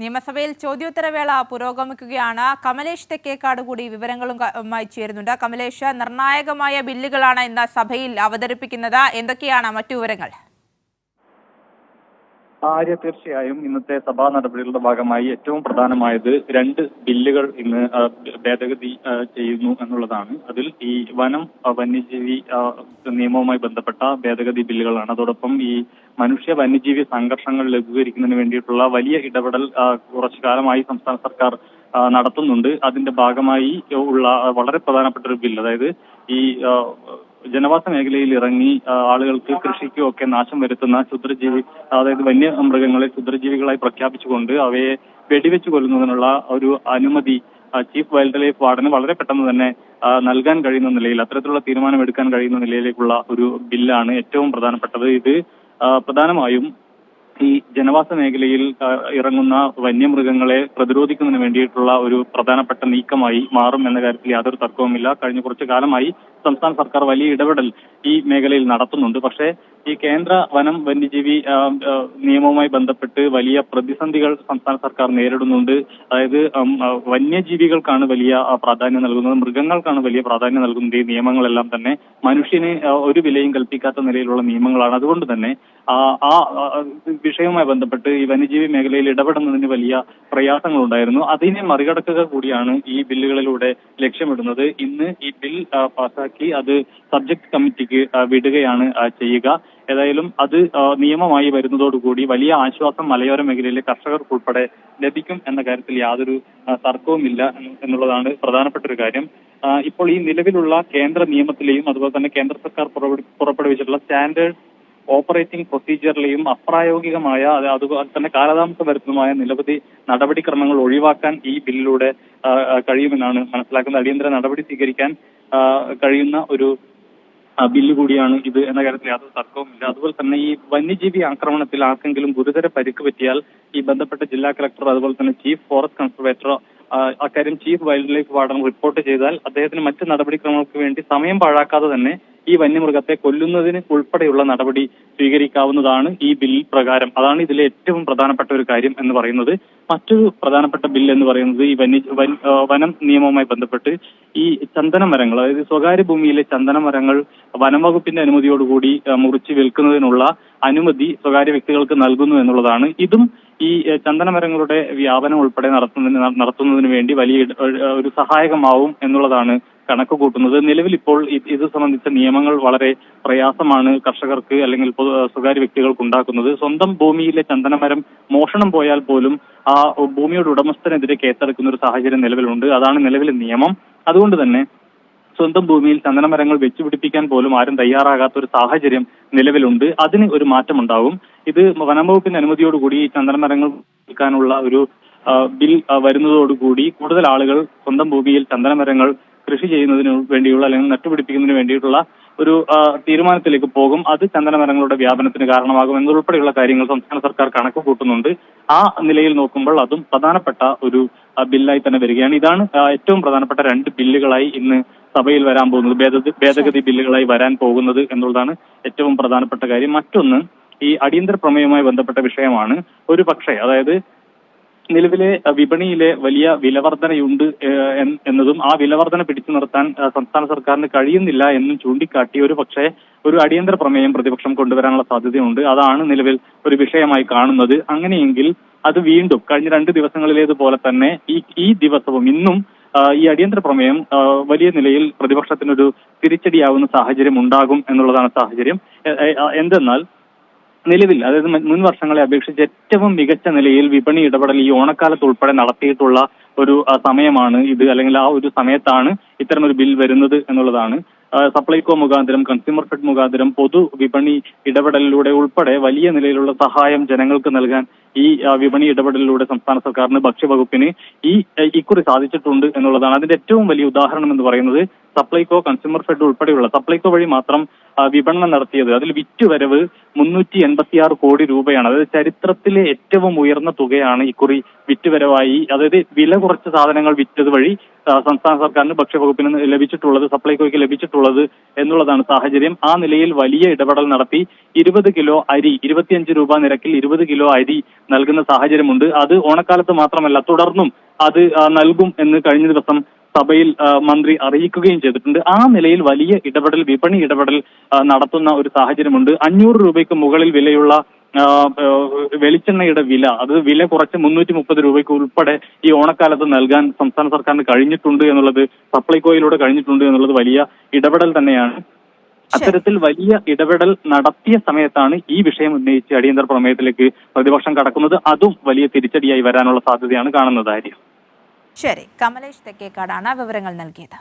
നിയമസഭയിൽ ചോദ്യോത്തരവേള പുരോഗമിക്കുകയാണ്. കമലേഷ് തെക്കേക്കാട് കൂടി വിവരങ്ങളുമായി ചേരുന്നുണ്ട്. കമലേഷ്, നിർണായകമായ ബില്ലുകളാണ് ഇന്ന് സഭയിൽ അവതരിപ്പിക്കുന്നത്. എന്തൊക്കെയാണ് മറ്റു വിവരങ്ങൾ? തീർച്ചയായും ഇന്നത്തെ സഭാ നടപടികളുടെ ഭാഗമായി ഏറ്റവും പ്രധാനമായത് 2 ബില്ലുകൾ ഇന്ന് ഭേദഗതി ചെയ്യുന്നു എന്നുള്ളതാണ്. അതിൽ ഈ വന്യജീവി നിയമവുമായി ബന്ധപ്പെട്ട ഭേദഗതി ബില്ലുകളാണ്. അതോടൊപ്പം ഈ മനുഷ്യ വന്യജീവി സംഘർഷങ്ങൾ ലഘൂകരിക്കുന്നതിന് വേണ്ടിയിട്ടുള്ള വലിയ ഇടപെടൽ കുറച്ചു കാലമായി സംസ്ഥാന സർക്കാർ നടത്തുന്നുണ്ട്. അതിന്റെ ഭാഗമായി ഉള്ള വളരെ പ്രധാനപ്പെട്ട ഒരു ബില്ല്, അതായത് ഈ ജനവാസ മേഖലയിൽ ഇറങ്ങി ആളുകൾക്ക് കൃഷിക്കും ഒക്കെ നാശം വരുത്തുന്ന ക്ഷുദ്രജീവി, അതായത് വന്യമൃഗങ്ങളെ ക്ഷുദ്രജീവികളായി പ്രഖ്യാപിച്ചുകൊണ്ട് അവയെ വെടിവെച്ച് കൊല്ലുന്നതിനുള്ള ഒരു അനുമതി ചീഫ് വൈൽഡ് ലൈഫ് വാർഡന് വളരെ പെട്ടെന്ന് തന്നെ നൽകാൻ കഴിയുന്ന നിലയിൽ, അത്തരത്തിലുള്ള തീരുമാനമെടുക്കാൻ കഴിയുന്ന നിലയിലേക്കുള്ള ഒരു ബില്ലാണ് ഏറ്റവും പ്രധാനപ്പെട്ടത്. ഇത് പ്രധാനമായും ഈ ജനവാസ മേഖലയിൽ ഇറങ്ങുന്ന വന്യമൃഗങ്ങളെ പ്രതിരോധിക്കുന്നതിന് വേണ്ടിയിട്ടുള്ള ഒരു പ്രധാനപ്പെട്ട നീക്കമായി മാറും എന്ന കാര്യത്തിൽ യാതൊരു തർക്കവുമില്ല. കഴിഞ്ഞ കുറച്ചു കാലമായി സംസ്ഥാന സർക്കാർ വലിയ ഇടപെടൽ ഈ മേഖലയിൽ നടത്തുന്നുണ്ട്. പക്ഷേ ഈ കേന്ദ്ര വന്യജീവി നിയമവുമായി ബന്ധപ്പെട്ട് വലിയ പ്രതിസന്ധികൾ സംസ്ഥാന സർക്കാർ നേരിടുന്നുണ്ട്. അതായത് വന്യജീവികൾക്കാണ് വലിയ പ്രാധാന്യം നൽകുന്നത്, മൃഗങ്ങൾക്കാണ് വലിയ പ്രാധാന്യം നൽകുന്നത്. ഈ നിയമങ്ങളെല്ലാം തന്നെ മനുഷ്യന് ഒരു വിലയും കൽപ്പിക്കാത്ത നിലയിലുള്ള നിയമങ്ങളാണ്. അതുകൊണ്ട് തന്നെ ആ വിഷയവുമായി ബന്ധപ്പെട്ട് ഈ വന്യജീവി മേഖലയിൽ ഇടപെടുന്നതിന് വലിയ പ്രയാസങ്ങൾ ഉണ്ടായിരുന്നു. അതിനെ മറികടക്കുക കൂടിയാണ് ഈ ബില്ലുകളിലൂടെ ലക്ഷ്യമിടുന്നത്. ഇന്ന് ഈ ബിൽ പാസാക്കി അത് സബ്ജക്ട് കമ്മിറ്റിക്ക് വിടുകയാണ് ചെയ്യുക. ഏതായാലും അത് നിയമമായി വരുന്നതോടുകൂടി വലിയ ആശ്വാസം മലയോര മേഖലയിലെ കർഷകർക്കുൾപ്പെടെ ലഭിക്കും എന്ന കാര്യത്തിൽ യാതൊരു തർക്കവുമില്ല എന്നുള്ളതാണ് പ്രധാനപ്പെട്ട ഒരു കാര്യം. ഇപ്പോൾ ഈ നിലവിലുള്ള കേന്ദ്ര നിയമത്തിലെയും അതുപോലെ തന്നെ കേന്ദ്ര സർക്കാർ പുറപ്പെടുവിച്ചിട്ടുള്ള സ്റ്റാൻഡേർഡ് ഓപ്പറേറ്റിംഗ് പ്രൊസീജിയറിലെയും അപ്രായോഗികമായ അതുപോലെ തന്നെ കാലതാമസം വരുത്തുന്നതുമായ നിരവധി നടപടിക്രമങ്ങൾ ഒഴിവാക്കാൻ ഈ ബില്ലിലൂടെ കഴിയുമെന്നാണ് മനസ്സിലാക്കുന്നത്. അടിയന്തര നടപടി സ്വീകരിക്കാൻ കഴിയുന്ന ഒരു ബില്ല് കൂടിയാണ് ഇത് എന്ന കാര്യത്തിൽ യാതൊരു തർക്കവുമില്ല. അതുപോലെ തന്നെ ഈ വന്യജീവി ആക്രമണത്തിൽ ആർക്കെങ്കിലും ഗുരുതര പരിക്ക് പറ്റിയാൽ ഈ ബന്ധപ്പെട്ട ജില്ലാ കളക്ടർ അതുപോലെ തന്നെ ചീഫ് ഫോറസ്റ്റ് കൺസർവേറ്റർ അക്കാര്യം chief wild life warden report ചെയ്താൽ അദ്ദേഹത്തിന് മറ്റ് നടപടിക്രമങ്ങൾക്ക് വേണ്ടി സമയം പാഴാക്കാതെ തന്നെ ഈ വന്യമൃഗത്തെ കൊല്ലുന്നതിന് ഉൾപ്പെടെയുള്ള നടപടി സ്വീകരിക്കാവുന്നതാണ് ഈ ബിൽ പ്രകാരം. അതാണ് ഇതിലെ ഏറ്റവും പ്രധാനപ്പെട്ട ഒരു കാര്യം എന്ന് പറയുന്നത്. മറ്റൊരു പ്രധാനപ്പെട്ട ബിൽ എന്ന് പറയുന്നത് ഈ വനം നിയമവുമായി ബന്ധപ്പെട്ട് ഈ ചന്ദന മരങ്ങൾ, അതായത് സ്വകാര്യ ഭൂമിയിലെ ചന്ദന മരങ്ങൾ വനംവകുപ്പിന്റെ അനുമതിയോടുകൂടി മുറിച്ച് വിൽക്കുന്നതിനുള്ള അനുമതി സ്വകാര്യ വ്യക്തികൾക്ക് നൽകുന്നു എന്നുള്ളതാണ്. ഇതും ഈ ചന്ദനമരങ്ങളുടെ വ്യാപനം ഉൾപ്പെടെ നടത്തുന്നതിന് വേണ്ടി വലിയ ഒരു സഹായകമാവും എന്നുള്ളതാണ് കണക്ക് കൂട്ടുന്നത്. നിലവിൽ ഇപ്പോൾ ഇത് സംബന്ധിച്ച നിയമങ്ങൾ വളരെ പ്രയാസമാണ് കർഷകർക്ക് അല്ലെങ്കിൽ സ്വകാര്യ വ്യക്തികൾക്ക് ഉണ്ടാക്കുന്നത്. സ്വന്തം ഭൂമിയിലെ ചന്ദനമരം മോഷണം പോയാൽ പോലും ആ ഭൂമിയുടെ ഉടമസ്ഥനെതിരെ കേസെടുക്കുന്ന ഒരു സാഹചര്യം നിലവിലുണ്ട്. അതാണ് നിലവിലെ നിയമം. അതുകൊണ്ട് തന്നെ സ്വന്തം ഭൂമിയിൽ ചന്ദനമരങ്ങൾ വെച്ചുപിടിപ്പിക്കാൻ പോലും ആരും തയ്യാറാകാത്ത ഒരു സാഹചര്യം നിലവിലുണ്ട്. അതിന് ഒരു മാറ്റമുണ്ടാവും. ഇത് വനംവകുപ്പിന്റെ അനുമതിയോടുകൂടി ചന്ദനമരങ്ങൾ വിൽക്കാനുള്ള ഒരു ബിൽ വരുന്നതോടുകൂടി കൂടുതൽ ആളുകൾ സ്വന്തം ഭൂമിയിൽ ചന്ദനമരങ്ങൾ കൃഷി ചെയ്യുന്നതിന് വേണ്ടിയുള്ള അല്ലെങ്കിൽ നട്ടുപിടിപ്പിക്കുന്നതിന് വേണ്ടിയിട്ടുള്ള ഒരു തീരുമാനത്തിലേക്ക് പോകും. അത് ചന്ദനമരങ്ങളുടെ വ്യാപനത്തിന് കാരണമാകും എന്നുൾപ്പെടെയുള്ള കാര്യങ്ങൾ സംസ്ഥാന സർക്കാർ കണക്ക് കൂട്ടുന്നുണ്ട്. ആ നിലയിൽ നോക്കുമ്പോൾ അതും പ്രധാനപ്പെട്ട ഒരു ബില്ലായി തന്നെ വരികയാണ്. ഇതാണ് ഏറ്റവും പ്രധാനപ്പെട്ട 2 ബില്ലുകളായി ഇന്ന് സഭയിൽ വരാൻ പോകുന്നത്, ഭേദഗതി ബില്ലുകളായി വരാൻ പോകുന്നത് എന്നുള്ളതാണ് ഏറ്റവും പ്രധാനപ്പെട്ട കാര്യം. മറ്റൊന്ന് ഈ അടിയന്തര പ്രമേയവുമായി ബന്ധപ്പെട്ട വിഷയമാണ്. ഒരു പക്ഷേ, അതായത് നിലവിലെ വിപണിയിലെ വലിയ വിലവർധനയുണ്ട് എന്നതും ആ വിലവർധന പിടിച്ചു നിർത്താൻ സംസ്ഥാന സർക്കാരിന് കഴിയുന്നില്ല എന്നും ചൂണ്ടിക്കാട്ടി ഒരു പക്ഷേ ഒരു അടിയന്തര പ്രമേയം പ്രതിപക്ഷം കൊണ്ടുവരാനുള്ള സാധ്യതയുണ്ട്. അതാണ് നിലവിൽ ഒരു വിഷയമായി കാണുന്നത്. അങ്ങനെയെങ്കിൽ അത് വീണ്ടും കഴിഞ്ഞ 2 ദിവസങ്ങളിലേതുപോലെ തന്നെ ഈ ദിവസവും ഇന്നും ഈ അടിയന്തര പ്രമേയം വലിയ നിലയിൽ പ്രതിപക്ഷത്തിനൊരു തിരിച്ചടിയാവുന്ന സാഹചര്യം ഉണ്ടാകും എന്നുള്ളതാണ് സാഹചര്യം. എന്തെന്നാൽ നിലവിൽ, അതായത് മുൻ വർഷങ്ങളെ അപേക്ഷിച്ച് ഏറ്റവും മികച്ച നിലയിൽ വിപണി ഇടപെടൽ ഈ ഓണക്കാലത്ത് ഉൾപ്പെടെ നടത്തിയിട്ടുള്ള ഒരു സമയമാണ് ഇത്, അല്ലെങ്കിൽ ആ ഒരു സമയത്താണ് ഇത്തരമൊരു ബിൽ വരുന്നത് എന്നുള്ളതാണ്. സപ്ലൈകോ മുഖാന്തരം, കൺസ്യൂമർ ഫെഡ് മുഖാന്തരം പൊതു വിപണി ഇടപെടലിലൂടെ ഉൾപ്പെടെ വലിയ നിലയിലുള്ള സഹായം ജനങ്ങൾക്ക് നൽകാൻ ഈ വിപണി ഇടപെടലിലൂടെ സംസ്ഥാന സർക്കാരിന്, ഭക്ഷ്യവകുപ്പിന് ഇക്കുറി സാധിച്ചിട്ടുണ്ട് എന്നുള്ളതാണ്. അതിന്റെ ഏറ്റവും വലിയ ഉദാഹരണം എന്ന് പറയുന്നത് സപ്ലൈകോ, കൺസ്യൂമർ ഫെഡ് ഉൾപ്പെടെയുള്ള സപ്ലൈകോ വഴി മാത്രം വിപണനം നടത്തിയത്. അതിൽ വിറ്റുവരവ് 386 കോടി രൂപയാണ്. അതായത് ചരിത്രത്തിലെ ഏറ്റവും ഉയർന്ന തുകയാണ് ഇക്കുറി വിറ്റുവരവായി, അതായത് വില കുറച്ച് സാധനങ്ങൾ വിറ്റത് വഴി സംസ്ഥാന സർക്കാരിന് ഭക്ഷ്യവകുപ്പിന് ലഭിച്ചിട്ടുള്ളത്, സപ്ലൈകോയ്ക്ക് ലഭിച്ചിട്ടുള്ളത് എന്നുള്ളതാണ് സാഹചര്യം. ആ നിലയിൽ വലിയ ഇടപെടൽ നടത്തി 20 കിലോ അരി 25 രൂപ നിരക്കിൽ 20 കിലോ അരി നൽകുന്ന സാഹചര്യമുണ്ട്. അത് ഓണക്കാലത്ത് മാത്രമല്ല, തുടർന്നും അത് നൽകും എന്ന് കഴിഞ്ഞ ദിവസം സഭയിൽ മന്ത്രി അറിയിക്കുകയും ചെയ്തിട്ടുണ്ട്. ആ നിലയിൽ വലിയ ഇടപെടൽ, വിപണി ഇടപെടൽ നടത്തുന്ന ഒരു സാഹചര്യമുണ്ട്. 500 രൂപയ്ക്ക് മുകളിൽ വിലയുള്ള വെളിച്ചെണ്ണയുടെ വില, അത് വില കുറച്ച് 330 രൂപയ്ക്ക് ഉൾപ്പെടെ ഈ ഓണക്കാലത്ത് നൽകാൻ സംസ്ഥാന സർക്കാരിന് കഴിഞ്ഞിട്ടുണ്ട് എന്നുള്ളത്, സപ്ലൈകോയിലൂടെ കഴിഞ്ഞിട്ടുണ്ട് എന്നുള്ളത് വലിയ ഇടപെടൽ തന്നെയാണ്. അത്തരത്തിൽ വലിയ ഇടപെടൽ നടത്തിയ സമയത്താണ് ഈ വിഷയം ഉന്നയിച്ച് അടിയന്തര പ്രമേയത്തിലേക്ക് പ്രതിപക്ഷം കടക്കുന്നത്. അതും വലിയ തിരിച്ചടിയായി വരാനുള്ള സാധ്യതയാണ് കാണുന്നത്. ആര്യ. ശരി, കമലേഷ് തെക്കേക്കാടാണ് വിവരങ്ങൾ നൽകിയത്.